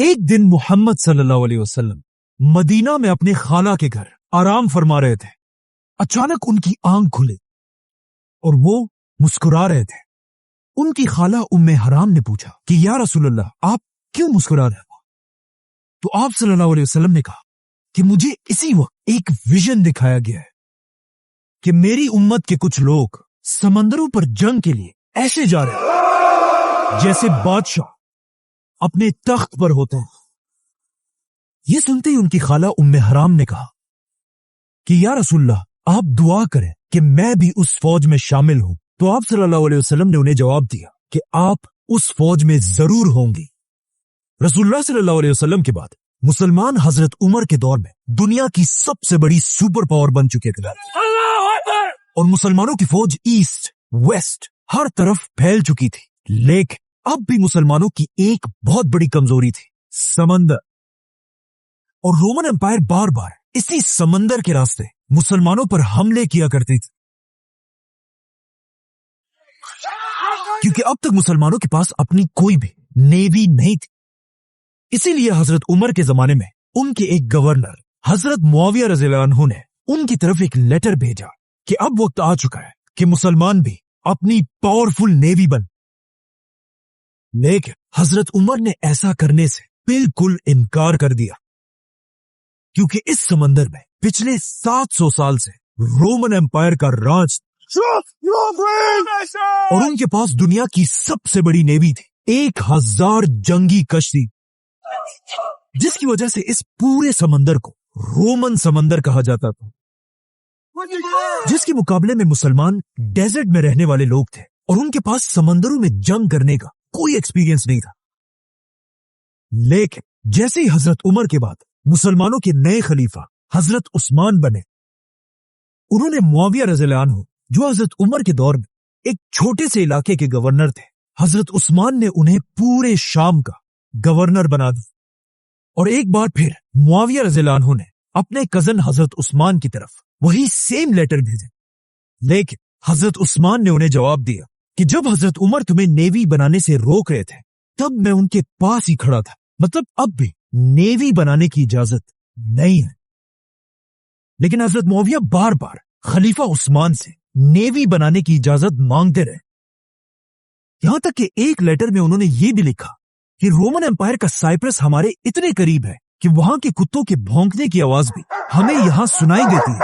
ایک दिन मोहम्मद सल्लल्लाहु अलैहि वसल्लम मदीना में अपने खाला के घर आराम फरमा रहे थे। अचानक उनकी आंख खुली और वो मुस्कुरा रहे थे। उनकी खाला उम्मे हराम ने पूछा कि या रसूलल्लाह, आप क्यों मुस्कुरा रहे हो? तो आप सल्लल्लाहु अलैहि वसल्लम ने कहा कि मुझे इसी वक्त एक विजन दिखाया गया है कि मेरी उम्मत के कुछ लोग समंदरों पर जंग के लिए ऐसे जा रहे हैं जैसे बादशाह अपने तख्त पर होते हैं। ये सुनते ही उनकी खाला उम्मे हराम ने कहा कि या रसूलल्लाह, आप दुआ करें कि मैं भी उस फौज में शामिल हूं। तो आप सल्लल्लाहु अलैहि वसल्लम ने उन्हें जवाब दिया कि आप उस फौज में जरूर होंगे। रसूलुल्लाह सल्लल्लाहु अलैहि वसल्लम के बाद मुसलमान हजरत उमर के दौर में दुनिया की सबसे बड़ी सुपर पावर बन चुके थे और मुसलमानों की फौज ईस्ट वेस्ट हर तरफ फैल चुकी थी। लेकिन अब भी मुसलमानों की एक बहुत बड़ी कमजोरी थी, समंदर। और रोमन एम्पायर बार बार इसी समंदर के रास्ते मुसलमानों पर हमले किया करते थे, क्योंकि अब तक मुसलमानों के पास अपनी कोई भी नेवी नहीं थी। इसीलिए हजरत उमर के जमाने में उनके एक गवर्नर हजरत मुआविया रज़ियल्लाहु अन्हु ने उनकी तरफ एक लेटर भेजा कि अब वक्त आ चुका है कि मुसलमान भी अपनी पावरफुल नेवी बन। लेकिन हजरत उमर ने ऐसा करने से बिल्कुल इनकार कर दिया, क्योंकि इस समंदर में पिछले 700 साल से रोमन एम्पायर का राज और उनके पास दुनिया की सबसे बड़ी नेवी थी, 1000 जंगी कश्ती, जिसकी वजह से इस पूरे समंदर को रोमन समंदर कहा जाता था। जिसके मुकाबले में मुसलमान डेजर्ट में रहने वाले लोग थे और उनके पास समंदरों में जंग करने का कोई एक्सपीरियंस नहीं था। लेकिन जैसे ही हजरत उमर के बाद मुसलमानों के नए खलीफा हजरत उस्मान बने, उन्होंने मुआविया रज़ियल्लाहु अन्हु, जो हजरत उमर के दौर में एक छोटे से इलाके के गवर्नर थे, हजरत उस्मान ने उन्हें पूरे शाम का गवर्नर बना दिया। और एक बार फिर मुआविया रज़ियल्लाहु अन्हु ने अपने कजन हजरत उस्मान की तरफ वही सेम लेटर भेजे। लेकिन हजरत उस्मान ने उन्हें जवाब दिया कि जब हजरत उमर तुम्हें नेवी बनाने से रोक रहे थे तब मैं उनके पास ही खड़ा था, मतलब अब भी नेवी बनाने की इजाजत नहीं है। लेकिन हजरत मुआविया बार बार खलीफा उस्मान से नेवी बनाने की इजाजत मांगते रहे, यहां तक कि एक लेटर में उन्होंने ये भी लिखा कि रोमन एम्पायर का साइप्रस हमारे इतने करीब है कि वहां के कुत्तों के भौंकने की आवाज भी हमें यहां सुनाई देती है।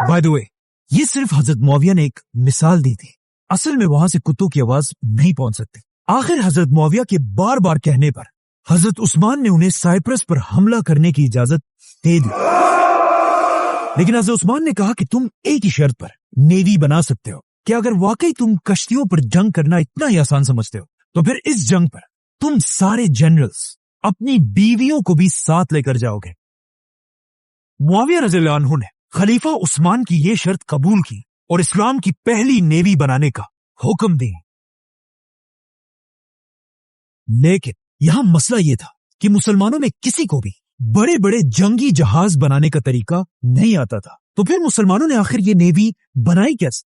बाय द वे, ये सिर्फ हजरत मुआविया ने एक मिसाल दी थी, असल में वहां से कुत्तों की आवाज नहीं पहुंच सकती। आखिर हजरत मुआविया के बार बार कहने पर हजरत उस्मान ने उन्हें साइप्रस पर हमला करने की इजाजत दे दी। लेकिन हजरत उस्मान ने कहा कि तुम एक ही शर्त पर नेवी बना सकते हो कि अगर वाकई तुम कश्तियों पर जंग करना इतना ही आसान समझते हो तो फिर इस जंग पर तुम सारे जनरल्स अपनी बीवियों को भी साथ लेकर जाओगे। मुआविया रज़ियल्लाहु अन्हु ने खलीफा उस्मान की यह शर्त कबूल की और इस्लाम की पहली नेवी बनाने का हुक्म दिया। लेकिन यहां मसला यह था कि मुसलमानों में किसी को भी बड़े बड़े जंगी जहाज बनाने का तरीका नहीं आता था। तो फिर मुसलमानों ने आखिर ये नेवी बनाई कैसे?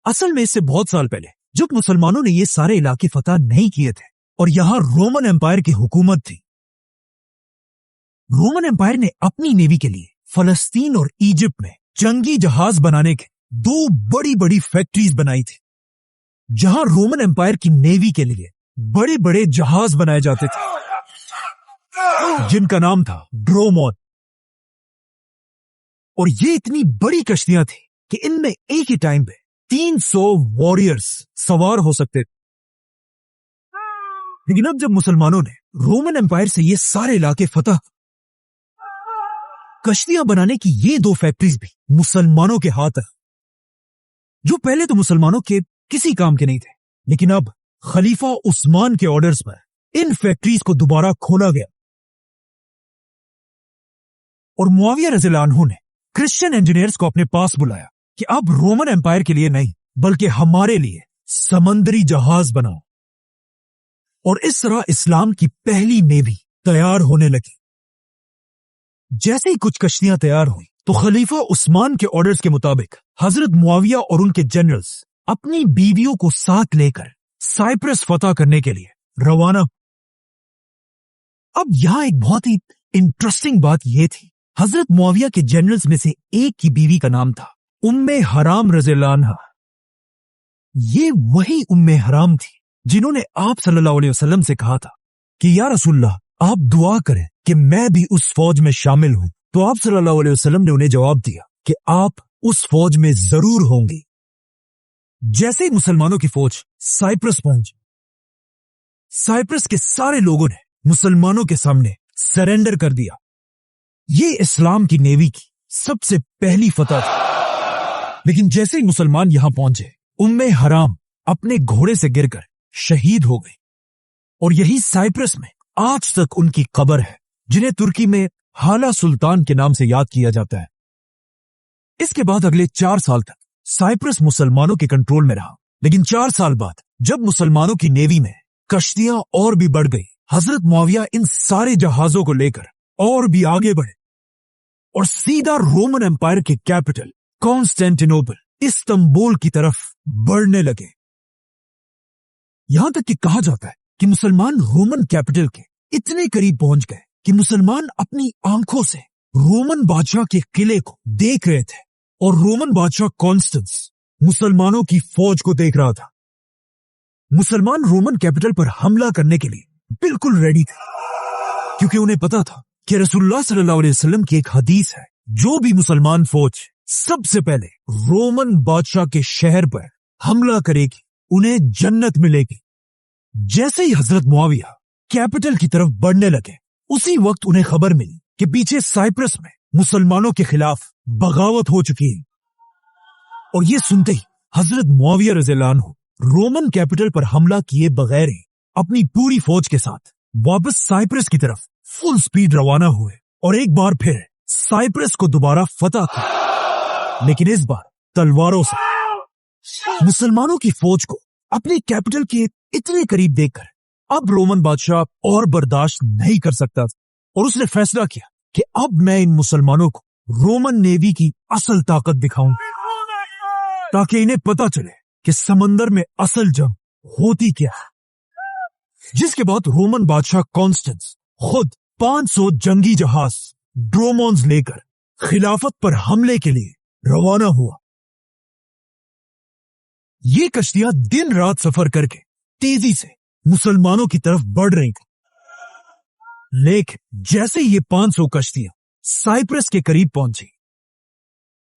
असल में इससे बहुत साल पहले जब मुसलमानों ने ये सारे इलाके फतह नहीं किए थे और यहां रोमन एम्पायर की हुकूमत थी, रोमन एम्पायर ने अपनी नेवी के लिए फलस्तीन और इजिप्ट में जंगी जहाज बनाने के 2 बड़ी बड़ी फैक्ट्रीज बनाई थी, जहां रोमन एम्पायर की नेवी के लिए बड़े बड़े जहाज बनाए जाते थे, जिनका नाम था ड्रोमोन। और ये इतनी बड़ी कश्तियां थी कि इनमें एक ही टाइम पे 300 वॉरियर्स सवार हो सकते थे। लेकिन अब जब मुसलमानों ने रोमन एम्पायर से ये सारे इलाके फतह, कश्तियां बनाने की ये 2 फैक्ट्रीज भी मुसलमानों के हाथ है, जो पहले तो मुसलमानों के किसी काम के नहीं थे। लेकिन अब खलीफा उस्मान के ऑर्डर्स पर इन फैक्ट्रीज को दोबारा खोला गया और मुआविया रज़ियल्लाहु अन्हु ने क्रिश्चियन इंजीनियर्स को अपने पास बुलाया कि अब रोमन एम्पायर के लिए नहीं बल्कि हमारे लिए समंदरी जहाज बनाओ। और इस तरह इस्लाम की पहली नेवी तैयार होने लगी। जैसे ही कुछ कश्तियां तैयार हुई तो खलीफा उस्मान के ऑर्डर्स के मुताबिक हजरत मुआविया और उनके जनरल्स अपनी बीवियों को साथ लेकर साइप्रस फतह करने के लिए रवाना अब यहां एक बहुत ही इंटरेस्टिंग बात यह थी, हजरत मुआविया के जनरल्स में से एक की बीवी का नाम था उम्मे हराम रज़ियल्लाहु अन्हा। ये वही उम्मे हराम थी जिन्होंने आप सल्लल्लाहु अलैहि वसल्लम से कहा था कि या रसूलल्लाह, आप दुआ करें कि मैं भी उस फौज में शामिल हूं। तो आप सल्लल्लाहु अलैहि वसल्लम ने उन्हें जवाब दिया कि आप उस फौज में जरूर होंगे। जैसे ही मुसलमानों की फौज साइप्रस पहुंची, साइप्रस के सारे लोगों ने मुसलमानों के सामने सरेंडर कर दिया। ये इस्लाम की नेवी की सबसे पहली फतह थी। लेकिन जैसे ही मुसलमान यहां पहुंचे, उम्मे हराम अपने घोड़े से गिरकर शहीद हो गई और यही साइप्रस में आज तक उनकी कब्र है, जिन्हें तुर्की में हाला सुल्तान के नाम से याद किया जाता है। इसके बाद अगले 4 साल तक साइप्रस मुसलमानों के कंट्रोल में रहा। लेकिन 4 साल बाद जब मुसलमानों की नेवी में कश्तियां और भी बढ़ गई, हजरत मुआविया इन सारे जहाजों को लेकर और भी आगे बढ़े और सीधा रोमन एम्पायर के कैपिटल कॉन्स्टेंटिनोपल, इस्तांबुल की तरफ बढ़ने लगे। यहां तक कि कहा जाता है कि मुसलमान रोमन कैपिटल के इतने करीब पहुंच गए कि मुसलमान अपनी आंखों से रोमन बादशाह के किले को देख रहे थे और रोमन बादशाह कॉन्स्टेंस मुसलमानों की फौज को देख रहा था। मुसलमान रोमन कैपिटल पर हमला करने के लिए बिल्कुल रेडी थे, क्योंकि उन्हें पता था कि रसूलुल्लाह सल्लल्लाहु अलैहि वसल्लम की एक हदीस है, जो भी मुसलमान फौज सबसे पहले रोमन बादशाह के शहर पर हमला करेगी उन्हें जन्नत मिलेगी। जैसे ही हजरत मुआविया कैपिटल की तरफ बढ़ने लगे, उसी वक्त उन्हें खबर मिली कि पीछे साइप्रस में मुसलमानों के खिलाफ बगावत हो चुकी है। और ये सुनते ही हजरत मुआविया रज़ियल्लाहु अन्हु रोमन कैपिटल पर हमला किए बगैर ही अपनी पूरी फौज के साथ वापस साइप्रस की तरफ फुल स्पीड रवाना हुए और एक बार फिर साइप्रस को दोबारा फतह किया, लेकिन इस बार तलवारों से। मुसलमानों की फौज को अपने कैपिटल के इतने करीब देखकर अब रोमन बादशाह और बर्दाश्त नहीं कर सकता और उसने फैसला किया कि अब मैं इन मुसलमानों को रोमन नेवी की असल ताकत दिखाऊं, ताकि इन्हें पता चले कि समंदर में असल जंग होती क्या है। जिसके बाद रोमन बादशाह कॉन्स्टेंस खुद 500 जंगी जहाज ड्रोमोन्स लेकर खिलाफत पर हमले के लिए रवाना हुआ। ये कश्तियां दिन रात सफर करके तेजी से मुसलमानों की तरफ बढ़ रही थी। लेकिन जैसे ये 500 कश्तियां साइप्रस के करीब पहुंची,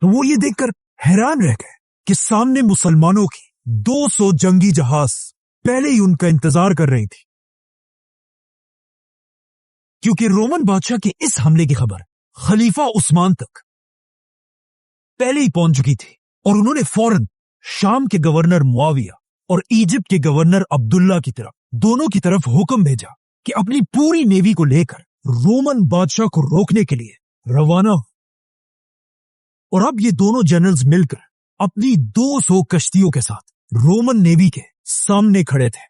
तो वो ये देखकर हैरान रह गए कि सामने मुसलमानों की 200 जंगी जहाज पहले ही उनका इंतजार कर रही थी, क्योंकि रोमन बादशाह के इस हमले की खबर खलीफा उस्मान तक पहले ही पहुंच चुकी थी और उन्होंने फौरन शाम के गवर्नर मुआविया और इजिप्ट के गवर्नर अब्दुल्ला की तरफ, दोनों की तरफ हुक्म भेजा कि अपनी पूरी नेवी को लेकर रोमन बादशाह को रोकने के लिए रवाना हो। और अब ये दोनों जनरल्स मिलकर अपनी 200 कश्तियों के साथ रोमन नेवी के सामने खड़े थे।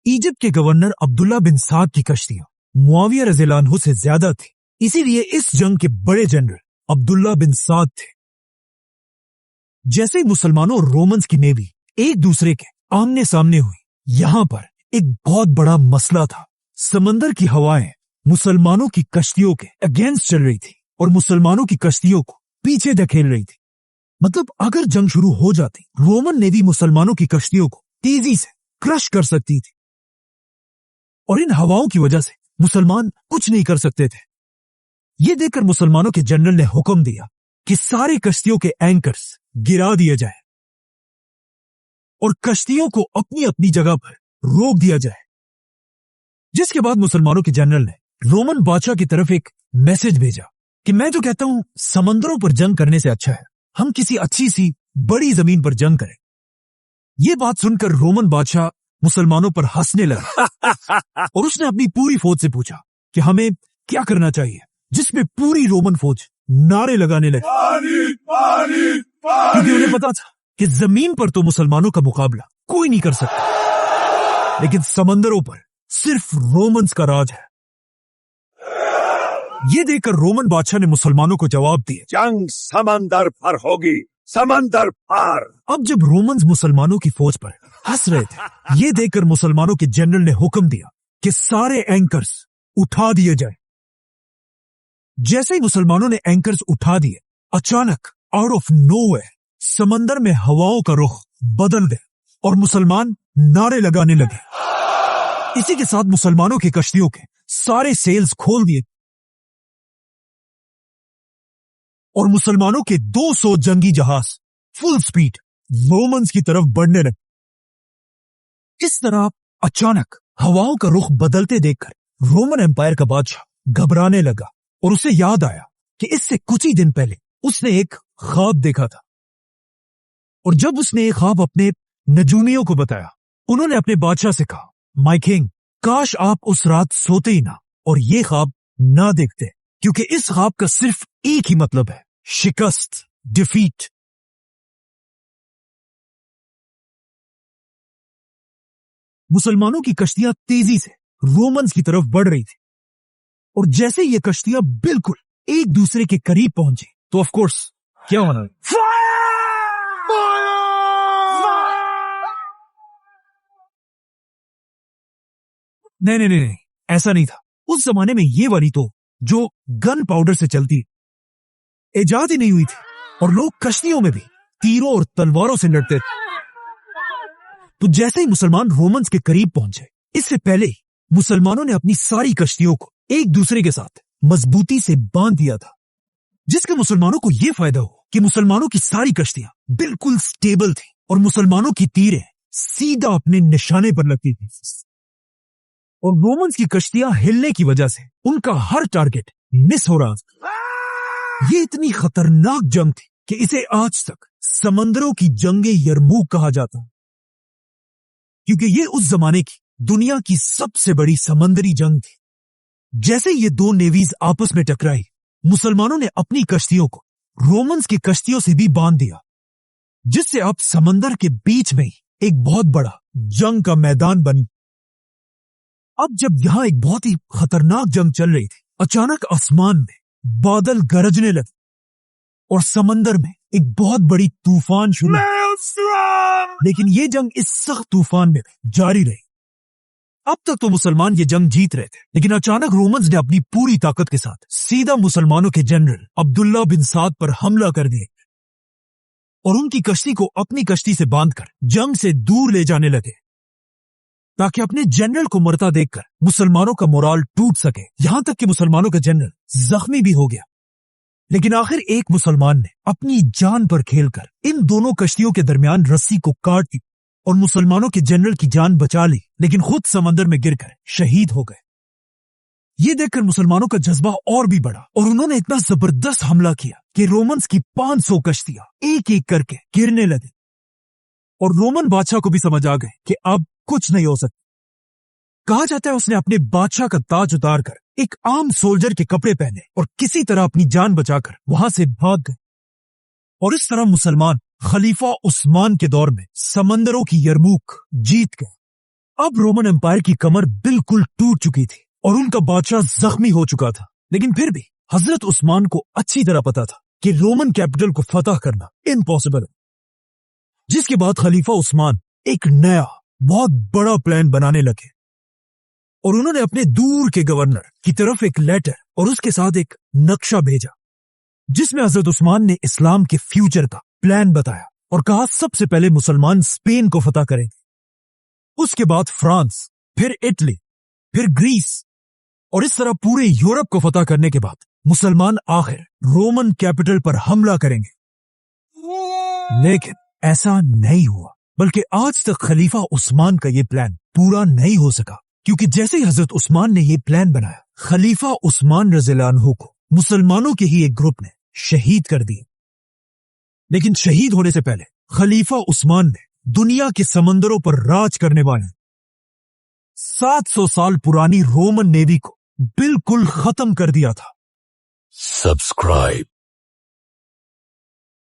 इजिप्ट के गवर्नर अब्दुल्ला बिन साद की कश्तियां मुआविया रज़ियल्लाहु अन्हु से ज्यादा थी, इसीलिए इस जंग के बड़े जनरल अब्दुल्ला बिन साद थे। जैसे ही मुसलमानों और रोमन्स की नेवी एक दूसरे के आमने सामने हुई, यहां पर एक बहुत बड़ा मसला था। समंदर की हवाएं मुसलमानों की कश्तियों के अगेंस्ट चल रही थी और मुसलमानों की कश्तियों को पीछे धकेल रही थी। मतलब अगर जंग शुरू हो जाती, रोमन नेवी मुसलमानों की कश्तियों को तेजी से क्रश कर सकती थी और इन हवाओं की वजह से मुसलमान कुछ नहीं कर सकते थे। यह देखकर मुसलमानों के जनरल ने हुक्म दिया कि सारी कश्तियों के एंकर्स गिरा दिए जाए और कश्तियों को अपनी अपनी जगह पर रोक दिया जाए। जिसके बाद मुसलमानों के जनरल ने रोमन बादशाह की तरफ एक मैसेज भेजा कि मैं जो कहता हूं, समंदरों पर जंग करने से अच्छा है हम किसी अच्छी सी बड़ी जमीन पर जंग करें। यह बात सुनकर रोमन बादशाह मुसलमानों पर हंसने लगा और उसने अपनी पूरी फौज से पूछा कि हमें क्या करना चाहिए, जिसमें पूरी रोमन फौज नारे लगाने लगी, क्योंकि उन्हें पता था कि जमीन पर तो मुसलमानों का मुकाबला कोई नहीं कर सकता, लेकिन समंदरों पर सिर्फ रोमन्स का राज है। ये देखकर रोमन बादशाह ने मुसलमानों को जवाब दिया, जंग समंदर पर होगी, समंदर पार। अब जब रोमन्स मुसलमानों की फौज पर हंस रहे थे, ये देखकर मुसलमानों के जनरल ने हुक्म दिया कि सारे एंकर्स उठा दिए जाए। जैसे ही मुसलमानों ने एंकर्स उठा दिए, अचानक आउट ऑफ नोवेयर समंदर में हवाओं का रुख बदल गया और मुसलमान नारे लगाने लगे। इसी के साथ मुसलमानों की कश्तियों के सारे सेल्स खोल दिए और मुसलमानों के 200 जंगी जहाज फुल स्पीड रोमन्स की तरफ बढ़ने लगे। इस तरह अचानक हवाओं का रुख बदलते देखकर रोमन एम्पायर का बादशाह घबराने लगा और उसे याद आया कि इससे कुछ ही दिन पहले उसने एक ख्वाब देखा था। और जब उसने एक ख्वाब अपने नजूमियों को बताया, उन्होंने अपने बादशाह से कहा, माय किंग, काश आप उस रात सोते ही ना और ये ख्वाब ना देखते, क्योंकि इस ख्वाब का सिर्फ एक ही मतलब है, शिकस्त, डिफीट। मुसलमानों की कश्तियां तेजी से रोमन्स की तरफ बढ़ रही थी और जैसे ये कश्तियां बिल्कुल एक दूसरे के करीब पहुंची तो ऑफ कोर्स क्या होना है? नहीं, ऐसा नहीं था। उस जमाने में ये वाली तो जो गन पाउडर से चलती इजाद ही नहीं हुई थी और लोग कश्तियों में भी तीरों और तलवारों से लड़ते थे। तो जैसे ही मुसलमान रोमन्स के करीब पहुंचे, इससे पहले ही मुसलमानों ने अपनी सारी कश्तियों को एक दूसरे के साथ मजबूती से बांध दिया था, जिसके मुसलमानों को यह फायदा हो कि मुसलमानों की सारी कश्तियां बिल्कुल स्टेबल थी और मुसलमानों की तीरें सीधा अपने निशाने पर लगती थी और रोमन्स की कश्तियां हिलने की वजह से उनका हर टारगेट मिस हो रहा था। ये इतनी खतरनाक जंग थी कि इसे आज तक समंदरों की जंगे यरमूक कहा जाता है, क्योंकि ये उस जमाने की दुनिया की सबसे बड़ी समंदरी जंग थी। जैसे ये दो नेवीज आपस में टकराई, मुसलमानों ने अपनी कश्तियों को रोमन्स की कश्तियों से भी बांध दिया, जिससे अब समंदर के बीच में ही एक बहुत बड़ा जंग का मैदान बन। अब जब यहां एक बहुत ही खतरनाक जंग चल रही थी, अचानक आसमान में बादल गरजने लगे और समंदर में एक बहुत बड़ी तूफान शुरू हुआ। लेकिन ये जंग इस सख्त तूफान में जारी रही। अब तक तो मुसलमान ये जंग जीत रहे थे, लेकिन अचानक रोमन्स ने अपनी पूरी ताकत के साथ सीधा मुसलमानों के जनरल अब्दुल्ला बिन साद पर हमला कर दिया और उनकी कश्ती को अपनी कश्ती से बांधकर जंग से दूर ले जाने लगे, ताकि अपने जनरल को मरता देखकर मुसलमानों का मोराल टूट सके। यहां तक कि मुसलमानों का जनरल जख्मी भी हो गया। लेकिन आखिर एक मुसलमान ने अपनी जान पर खेलकर इन दोनों कश्तियों के दरमियान रस्सी को काट दी और मुसलमानों के जनरल की जान बचा ली, लेकिन खुद समंदर में गिरकर शहीद हो गए। ये देखकर मुसलमानों का जज्बा और भी बढ़ा और उन्होंने इतना जबरदस्त हमला किया कि रोमन्स की 500 कश्तियां एक एक करके गिरने लगी और रोमन बादशाह को भी समझ आ गए कि अब कुछ नहीं हो सकता। कहा जाता है उसने अपने बादशाह का ताज उतारकर एक आम सोल्जर के कपड़े पहने और किसी तरह अपनी जान बचाकर वहां से भाग गए और इस तरह मुसलमान खलीफा उस्मान के दौर में समंदरों की यरमूक जीत गए। अब रोमन एम्पायर की कमर बिल्कुल टूट चुकी थी और उनका बादशाह जख्मी हो चुका था, लेकिन फिर भी हजरत उस्मान को अच्छी तरह पता था कि रोमन कैपिटल को फतह करना इम्पॉसिबल है। जिसके बाद खलीफा उस्मान एक नया बहुत बड़ा प्लान बनाने लगे और उन्होंने अपने दूर के गवर्नर की तरफ एक लेटर और उसके साथ एक नक्शा भेजा, जिसमें हजरत उस्मान ने इस्लाम के फ्यूचर का प्लान बताया और कहा सबसे पहले मुसलमान स्पेन को फतह करेंगे, उसके बाद फ्रांस, फिर इटली, फिर ग्रीस और इस तरह पूरे यूरोप को फतह करने के बाद मुसलमान आखिर रोमन कैपिटल पर हमला करेंगे। लेकिन ऐसा नहीं हुआ, बल्कि आज तक खलीफा उस्मान का यह प्लान पूरा नहीं हो सका, क्योंकि जैसे ही हजरत उस्मान ने यह प्लान बनाया, खलीफा उस्मान रज़ियल्लाहु अन्हु को मुसलमानों के ही एक ग्रुप ने शहीद कर दिया। लेकिन शहीद होने से पहले खलीफा उस्मान ने दुनिया के समंदरों पर राज करने वाले 700 साल पुरानी रोमन नेवी को बिल्कुल खत्म कर दिया था। सब्सक्राइब